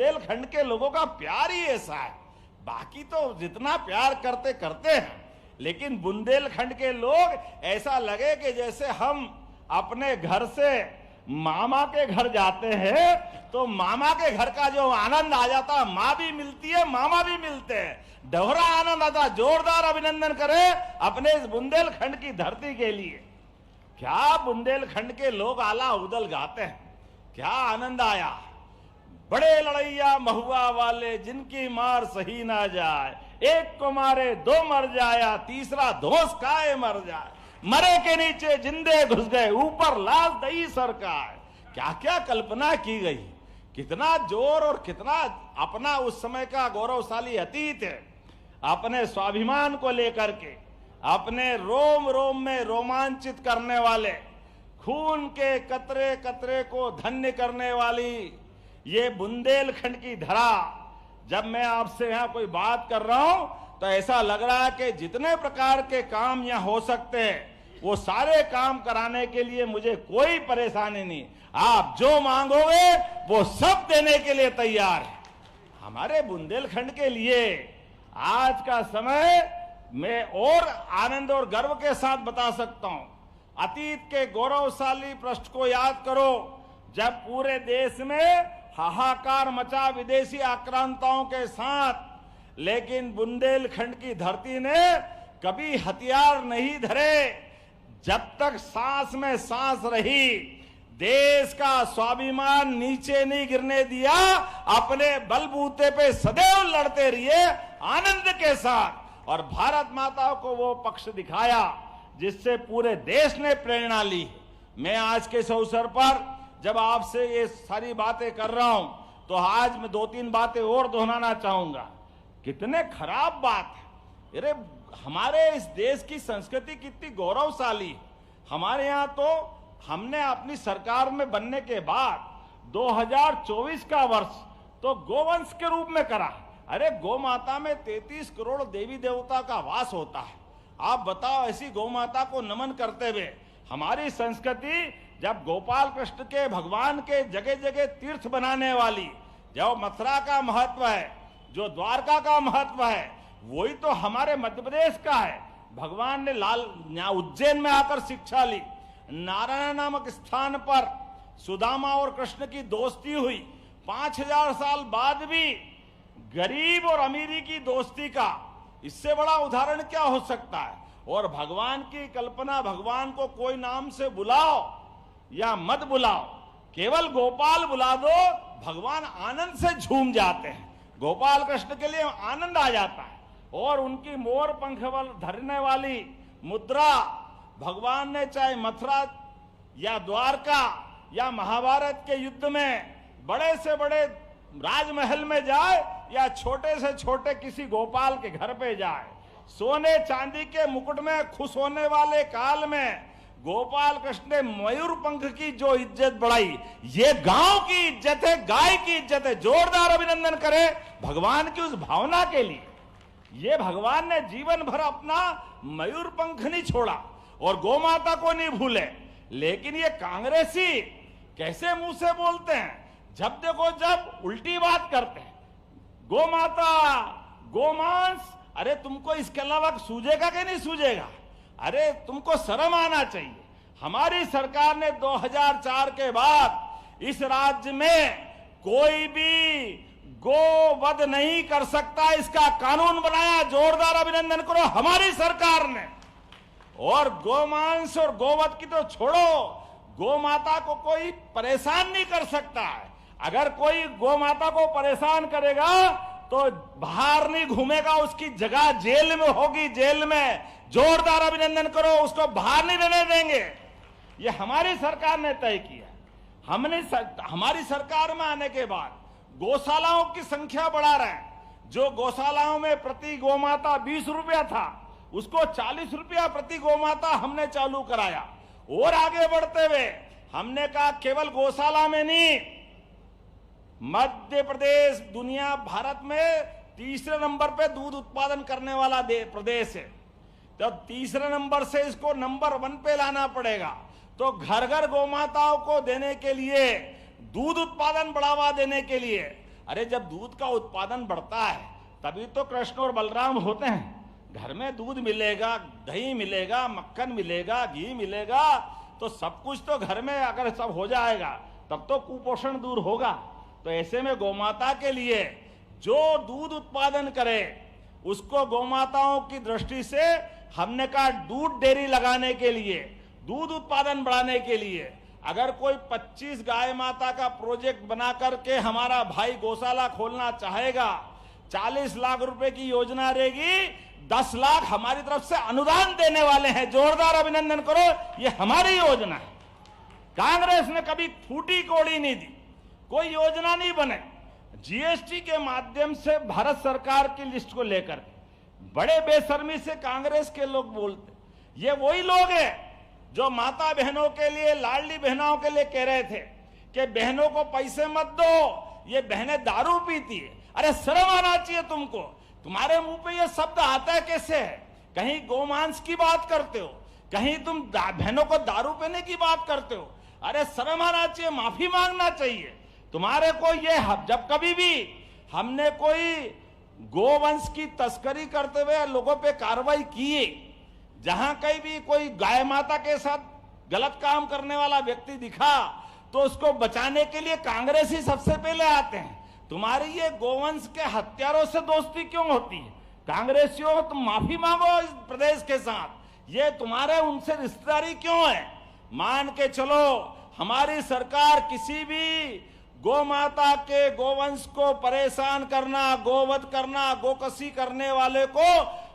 बुंदेलखंड के लोगों का प्यार ही ऐसा है। बाकी तो जितना प्यार करते करते हैं, लेकिन बुंदेलखंड के लोग ऐसा लगे कि जैसे हम अपने घर से मामा के घर जाते हैं तो मामा के घर का जो आनंद आ जाता, माँ भी मिलती है, मामा भी मिलते हैं, दोहरा आनंद आता। जोरदार अभिनंदन करें अपने इस बुंदेलखंड की धरती के लिए। क्या बुंदेलखंड के लोग आला उदल गाते हैं, क्या आनंद आया। बड़े लड़ैया महुआ वाले जिनकी मार सही ना जाए, एक को मारे दो मर जाया, तीसरा धोस खाए मर जाए, मरे के नीचे जिंदे घुस गए, ऊपर लाश दई सरकार। क्या क्या कल्पना की गई, कितना जोर और कितना अपना उस समय का गौरवशाली अतीत है। अपने स्वाभिमान को लेकर के, अपने रोम रोम में रोमांचित करने वाले, खून के कतरे कतरे को धन्य करने वाली ये बुंदेलखंड की धरा। जब मैं आपसे यहाँ कोई बात कर रहा हूं तो ऐसा लग रहा है कि जितने प्रकार के काम यहाँ हो सकते हैं वो सारे काम कराने के लिए मुझे कोई परेशानी नहीं। आप जो मांगोगे वो सब देने के लिए तैयार है। हमारे बुंदेलखंड के लिए आज का समय मैं और आनंद और गर्व के साथ बता सकता हूं। अतीत के गौरवशाली पृष्ठ को याद करो, जब पूरे देश में हाहाकार मचा विदेशी आक्रांताओं के साथ, लेकिन बुंदेलखंड की धरती ने कभी हथियार नहीं धरे। जब तक सांस में सांस रही, देश का स्वाभिमान नीचे नहीं गिरने दिया, अपने बलबूते पे सदैव लड़ते रहिए आनंद के साथ। और भारत माता को वो पक्ष दिखाया जिससे पूरे देश ने प्रेरणा ली। मैं आज के इस अवसर पर जब आपसे ये सारी बातें कर रहा हूं तो आज मैं दो तीन बातें और दोहराना चाहूंगा। कितने खराब बात है, अरे हमारे इस देश की संस्कृति कितनी गौरवशाली। हमारे यहाँ तो हमने अपनी सरकार में बनने के बाद 2024 का वर्ष तो गोवंश के रूप में करा। अरे गौ माता में 33 करोड़ देवी देवता का वास होता है। आप बताओ, ऐसी गौ माता को नमन करते हुए हमारी संस्कृति, जब गोपाल कृष्ण के भगवान के जगह जगह तीर्थ बनाने वाली, जो मथुरा का महत्व है, जो द्वारका का महत्व है, वही तो हमारे मध्य प्रदेश का है। भगवान ने उज्जैन में आकर शिक्षा ली। नारायण नामक स्थान पर सुदामा और कृष्ण की दोस्ती हुई। 5000 साल बाद भी गरीब और अमीरी की दोस्ती का इससे बड़ा उदाहरण क्या हो सकता है। और भगवान की कल्पना, भगवान को कोई नाम से बुलाओ या मत बुलाओ, केवल गोपाल बुला दो, भगवान आनंद से झूम जाते हैं। गोपाल कृष्ण के लिए आनंद आ जाता है। और उनकी मोर पंख धरने वाली मुद्रा भगवान ने चाहे मथुरा या द्वारका या महाभारत के युद्ध में बड़े से बड़े राजमहल में जाए या छोटे से छोटे किसी गोपाल के घर पे जाए, सोने चांदी के मुकुट में खुश होने वाले काल में गोपाल कृष्ण ने मयूर पंख की जो इज्जत बढ़ाई, ये गांव की इज्जत है, गाय की इज्जत है। जोरदार अभिनंदन करें भगवान की उस भावना के लिए। ये भगवान ने जीवन भर अपना मयूर पंख नहीं छोड़ा और गौ माता को नहीं भूले। लेकिन ये कांग्रेसी कैसे मुंह से बोलते हैं, जब देखो जब उल्टी बात करते हैं। गौ माता, गोमांस, अरे तुमको इसके अलावा सूझेगा कि नहीं सूझेगा? अरे तुमको शर्म आना चाहिए। हमारी सरकार ने 2004 के बाद इस राज्य में कोई भी गोवध नहीं कर सकता, इसका कानून बनाया। जोरदार अभिनंदन करो हमारी सरकार ने। और गोमांस और गोवध की तो छोड़ो, गौ माता को कोई परेशान नहीं कर सकता है। अगर कोई गौ माता को परेशान करेगा तो बाहर नहीं घूमेगा, उसकी जगह जेल में होगी, जेल में। जोरदार अभिनंदन करो, उसको बाहर नहीं रहने देंगे। ये हमारी सरकार ने तय किया। हमारी सरकार में आने के बाद गौशालाओं की संख्या बढ़ा रहे हैं। जो गौशालाओं में प्रति गौमाता 20 रुपया था, उसको 40 रुपया प्रति गौमाता हमने चालू कराया। और आगे बढ़ते हुए हमने कहा केवल गौशाला में नहीं, मध्य प्रदेश दुनिया भारत में तीसरे नंबर पे दूध उत्पादन करने वाला प्रदेश है। तो तीसरे नंबर से इसको नंबर 1 पे लाना पड़ेगा। तो घर घर गौमाताओं को देने के लिए, दूध उत्पादन बढ़ावा देने के लिए अरे जब दूध का उत्पादन बढ़ता है तभी तो कृष्ण और बलराम होते हैं। घर में दूध मिलेगा, दही मिलेगा, मक्खन मिलेगा, घी मिलेगा, तो सब कुछ तो घर में अगर सब हो जाएगा तब तो कुपोषण दूर होगा। तो ऐसे में गौमाता के लिए जो दूध उत्पादन करे उसको गौमाताओं की दृष्टि से हमने कहा दूध डेयरी लगाने के लिए, दूध उत्पादन बढ़ाने के लिए अगर कोई 25 गाय माता का प्रोजेक्ट बना करके हमारा भाई गौशाला खोलना चाहेगा, 40 लाख रुपए की योजना रहेगी, 10 लाख हमारी तरफ से अनुदान देने वाले हैं। जोरदार अभिनंदन करो, ये हमारी योजना है। कांग्रेस ने कभी फूटी कौड़ी नहीं दी, कोई योजना नहीं बने। जीएसटी के माध्यम से भारत सरकार की लिस्ट को लेकर बड़े बेशर्मी से कांग्रेस के लोग बोलते, ये वही लोग हैं जो माता बहनों के लिए, लाडली बहनों के लिए कह रहे थे कि बहनों को पैसे मत दो, ये बहनें दारू पीती है। अरे शर्म आना चाहिए तुमको, तुम्हारे मुंह पे ये शब्द आता है कैसे है? कहीं गोमांस की बात करते हो, कहीं तुम बहनों को दारू पीने की बात करते हो। अरे शर्म आना चाहिए, माफी मांगना चाहिए तुम्हारे को। ये जब कभी भी हमने कोई गोवंश की तस्करी करते हुए लोगों पे कार्रवाई की, जहां कहीं भी कोई गाय माता के साथ गलत काम करने वाला व्यक्ति दिखा तो उसको बचाने के लिए कांग्रेस ही सबसे पहले आते हैं। तुम्हारी ये गोवंश के हत्यारों से दोस्ती क्यों होती है? कांग्रेसियों, तुम माफी मांगो इस प्रदेश के साथ। ये तुम्हारे उनसे रिश्तेदारी क्यों है? मान के चलो, हमारी सरकार किसी भी गौ माता के गोवंश को परेशान करना, गोवध करना, गोकसी करने वाले को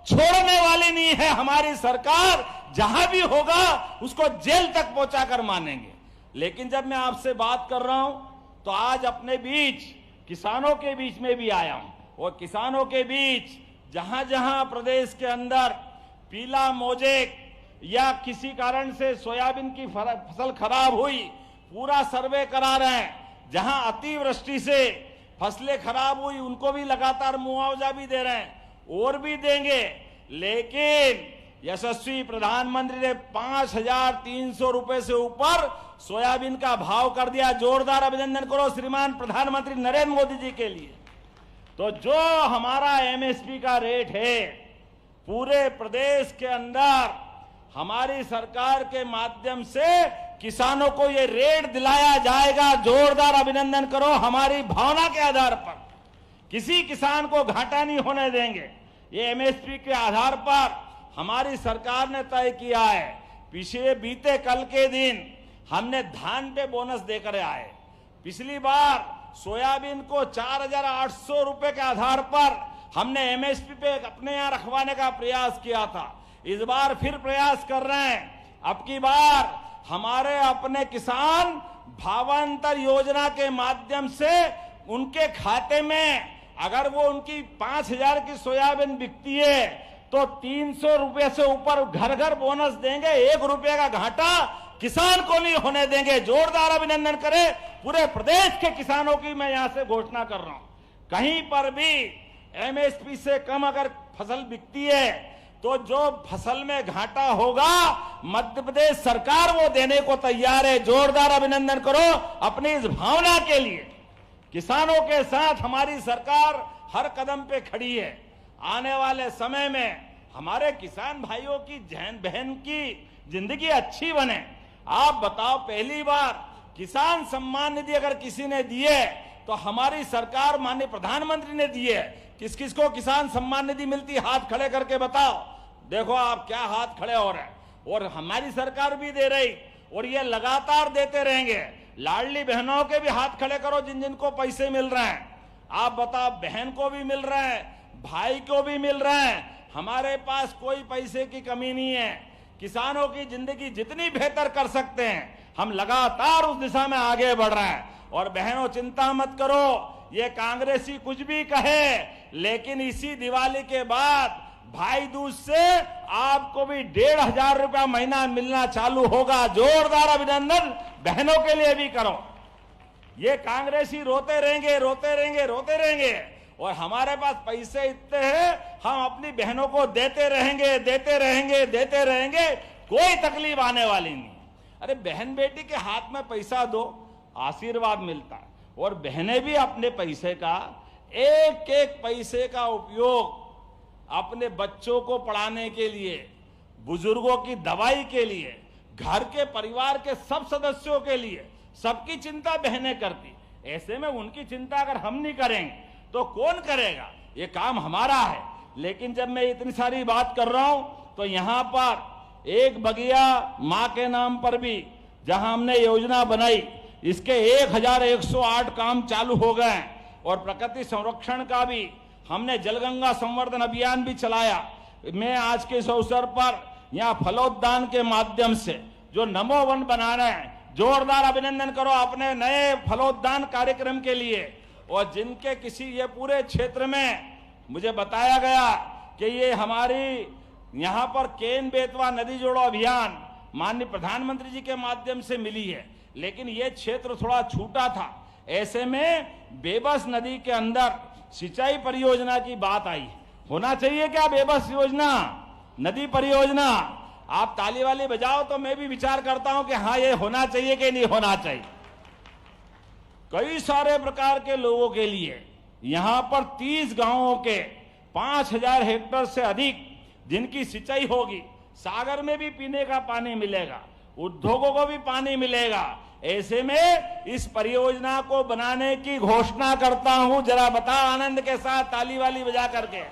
छोड़ने वाली नहीं है। हमारी सरकार जहां भी होगा उसको जेल तक पहुंचाकर मानेंगे। लेकिन जब मैं आपसे बात कर रहा हूं तो आज अपने बीच किसानों के बीच में भी आया हूं। और किसानों के बीच जहां जहां प्रदेश के अंदर पीला मोजेक या किसी कारण से सोयाबीन की फसल खराब हुई, पूरा सर्वे करा रहे हैं। जहां अतिवृष्टि से फसलें खराब हुई उनको भी लगातार मुआवजा भी दे रहे हैं और भी देंगे। लेकिन यशस्वी प्रधानमंत्री ने 5,300 रुपए से ऊपर सोयाबीन का भाव कर दिया। जोरदार अभिनंदन करो श्रीमान प्रधानमंत्री नरेंद्र मोदी जी के लिए। तो जो हमारा एमएसपी का रेट है पूरे प्रदेश के अंदर हमारी सरकार के माध्यम से किसानों को ये रेट दिलाया जाएगा। जोरदार अभिनंदन करो। हमारी भावना के आधार पर किसी किसान को घाटा नहीं होने देंगे। ये एमएसपी के आधार पर हमारी सरकार ने तय किया है। पिछले बीते कल के दिन हमने धान पे बोनस देकर आए। पिछली बार सोयाबीन को 4,800 रुपए के आधार पर हमने एमएसपी पे अपने यहां रखवाने का प्रयास किया था। इस बार फिर प्रयास कर रहे हैं। अब की बार हमारे अपने किसान भावांतर योजना के माध्यम से उनके खाते में अगर वो उनकी 5,000 की सोयाबीन बिकती है तो 300 रुपए से ऊपर घर घर बोनस देंगे। 1 रुपए का घाटा किसान को नहीं होने देंगे। जोरदार अभिनंदन करें पूरे प्रदेश के किसानों की। मैं यहां से घोषणा कर रहा हूं, कहीं पर भी एमएसपी से कम अगर फसल बिकती है तो जो फसल में घाटा होगा मध्य प्रदेश सरकार वो देने को तैयार है। जोरदार अभिनंदन करो अपनी इस भावना के लिए। किसानों के साथ हमारी सरकार हर कदम पे खड़ी है। आने वाले समय में हमारे किसान भाइयों की बहन की जिंदगी अच्छी बने। आप बताओ, पहली बार किसान सम्मान निधि अगर किसी ने दिए तो हमारी सरकार माननीय प्रधानमंत्री ने दी है। किस किस को किसान सम्मान निधि मिलती? हाथ खड़े करके बताओ। देखो आप क्या हाथ खड़े हो रहे हैं। और हमारी सरकार भी दे रही और ये लगातार देते रहेंगे। लाडली बहनों के भी हाथ खड़े करो जिन जिन को पैसे मिल रहे हैं। आप बताओ, बहन को भी मिल रहे हैं, भाई को भी मिल रहे हैं। हमारे पास कोई पैसे की कमी नहीं है। किसानों की जिंदगी जितनी बेहतर कर सकते हैं हम लगातार उस दिशा में आगे बढ़ रहे हैं। और बहनों चिंता मत करो, ये कांग्रेसी कुछ भी कहे, लेकिन इसी दिवाली के बाद भाई दूज से आपको भी 1,500 रुपया महीना मिलना चालू होगा। जोरदार अभिनंदन बहनों के लिए भी करो। ये कांग्रेसी रोते रहेंगे, रोते रहेंगे, रोते रहेंगे और हमारे पास पैसे इतने हैं हम अपनी बहनों को देते रहेंगे, देते रहेंगे, देते रहेंगे, कोई तकलीफ आने वाली नहीं। अरे बहन बेटी के हाथ में पैसा दो, आशीर्वाद मिलता है। और बहनें भी अपने पैसे का एक एक पैसे का उपयोग अपने बच्चों को पढ़ाने के लिए, बुजुर्गों की दवाई के लिए, घर के परिवार के सब सदस्यों के लिए सबकी चिंता बहनें करती। ऐसे में उनकी चिंता अगर हम नहीं करेंगे तो कौन करेगा? ये काम हमारा है। लेकिन जब मैं इतनी सारी बात कर रहा हूं तो यहां पर एक बगिया मां के नाम पर भी जहां हमने योजना बनाई, इसके 1108 काम चालू हो गए और प्रकृति संरक्षण का भी हमने जलगंगा संवर्धन अभियान भी चलाया। मैं आज के इस अवसर पर यहाँ फलोद्यान के माध्यम से जो नमो वन बना रहे हैं, जोरदार अभिनंदन करो अपने नए फलोद्यान कार्यक्रम के लिए। और जिनके किसी ये पूरे क्षेत्र में मुझे बताया गया कि ये हमारी यहाँ पर केन बेतवा नदी जोड़ो अभियान माननीय प्रधानमंत्री जी के माध्यम से मिली है, लेकिन ये क्षेत्र थोड़ा छूटा था। ऐसे में बेबस नदी के अंदर सिंचाई परियोजना की बात आई। होना चाहिए क्या बेबस योजना, नदी परियोजना? आप ताली वाली बजाओ तो मैं भी विचार करता हूं कि हाँ ये होना चाहिए कि नहीं होना चाहिए। कई सारे प्रकार के लोगों के लिए यहां पर 30 गांवों के 5000 हेक्टेयर से अधिक जिनकी सिंचाई होगी, सागर में भी पीने का पानी मिलेगा, उद्योगों को भी पानी मिलेगा। ऐसे में इस परियोजना को बनाने की घोषणा करता हूं। जरा बताओ आनंद के साथ ताली वाली बजा करके।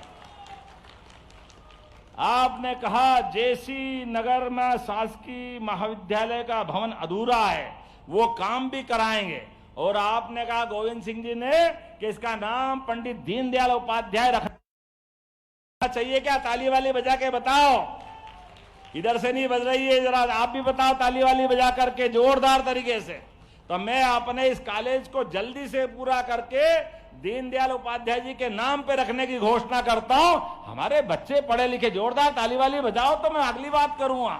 आपने कहा जेसी नगर में शासकीय महाविद्यालय का भवन अधूरा है, वो काम भी कराएंगे। और आपने कहा गोविंद सिंह जी ने कि इसका नाम पंडित दीनदयाल उपाध्याय रखना चाहिए क्या? ताली वाली बजा के बताओ। इधर से नहीं बज रही है, जरा आप भी बताओ ताली वाली बजा करके जोरदार तरीके से। तो मैं अपने इस कॉलेज को जल्दी से पूरा करके दीनदयाल उपाध्याय जी के नाम पे रखने की घोषणा करता हूं। हमारे बच्चे पढ़े लिखे, जोरदार ताली वाली बजाओ तो मैं अगली बात करूंगा,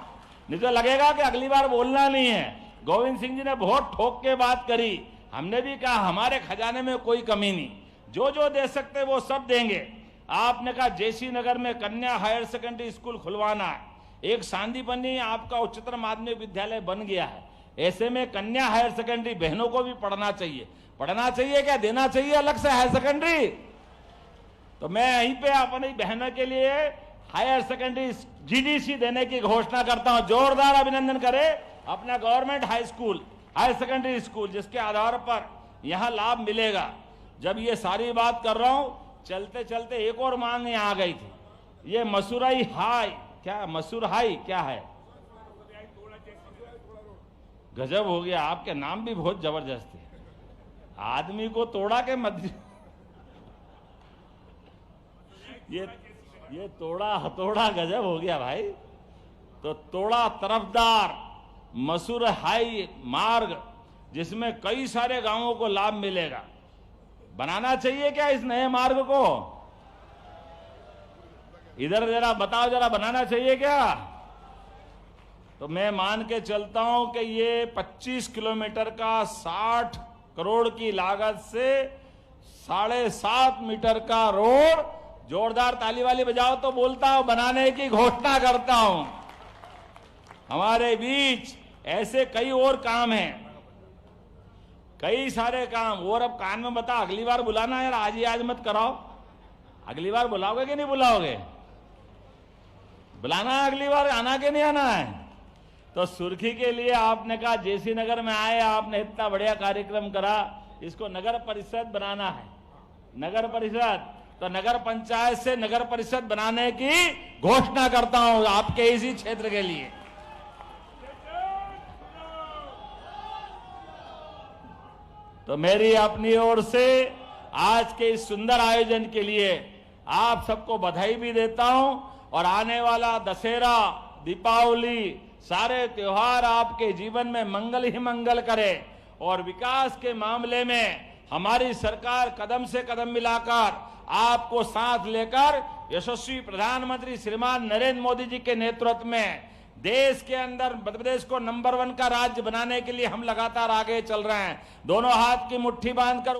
नहीं तो लगेगा कि अगली बार बोलना नहीं है। गोविंद सिंह जी ने बहुत ठोक के बात करी, हमने भी कहा हमारे खजाने में कोई कमी नहीं, जो जो दे सकते वो सब देंगे। आपने कहा जेसी नगर में कन्या हायर सेकेंडरी स्कूल खुलवाना है, एक सांदीपनी आपका उच्चतर माध्यमिक विद्यालय बन गया है। ऐसे में कन्या हायर सेकेंडरी बहनों को भी पढ़ना चाहिए। पढ़ना चाहिए क्या, देना चाहिए अलग से हायर सेकेंडरी? तो मैं यहीं पे अपनी बहनों के लिए हायर सेकेंडरी जीडीसी देने की घोषणा करता हूं। जोरदार अभिनंदन करें अपना government high school, higher secondary school, जिसके आधार पर यहां लाभ मिलेगा। जब ये सारी बात कर रहा हूं, चलते चलते एक और मांग यहां आ गई थी, ये मसूराई हाई, क्या मसूर हाई क्या है? गजब हो गया, आपके नाम भी बहुत जबरदस्त है। आदमी को तोड़ा के मध्य ये तोड़ा हथौड़ा गजब हो गया भाई। तो तोड़ा तरफदार मसूर हाई मार्ग, जिसमें कई सारे गांवों को लाभ मिलेगा, बनाना चाहिए क्या इस नए मार्ग को? इधर जरा बताओ, जरा बनाना चाहिए क्या? तो मैं मान के चलता हूं कि ये 25 किलोमीटर का 60 करोड़ की लागत से 7.5 मीटर का रोड, जोरदार ताली वाली बजाओ तो बोलता हूं, बनाने की घोषणा करता हूं। हमारे बीच ऐसे कई और काम हैं, कई सारे काम। और अब कान में बता, अगली बार बुलाना यार, आज ही आज मत कराओ। अगली बार बुलाओगे कि नहीं बुलाओगे? बुलाना है अगली बार, आना कि नहीं आना है? तो सुर्खी के लिए आपने कहा जेसी नगर में आए, आपने इतना बढ़िया कार्यक्रम करा, इसको नगर परिषद बनाना है। नगर परिषद, तो नगर पंचायत से नगर परिषद बनाने की घोषणा करता हूं आपके इसी क्षेत्र के लिए। तो मेरी अपनी ओर से आज के इस सुंदर आयोजन के लिए आप सबको बधाई भी देता हूं। और आने वाला दशहरा, दीपावली, सारे त्योहार आपके जीवन में मंगल ही मंगल करे। और विकास के मामले में हमारी सरकार कदम से कदम मिलाकर आपको साथ लेकर यशस्वी प्रधानमंत्री श्रीमान नरेंद्र मोदी जी के नेतृत्व में देश के अंदर मध्य प्रदेश को नंबर 1 का राज्य बनाने के लिए हम लगातार आगे चल रहे हैं। दोनों हाथ की मुट्ठी बांधकर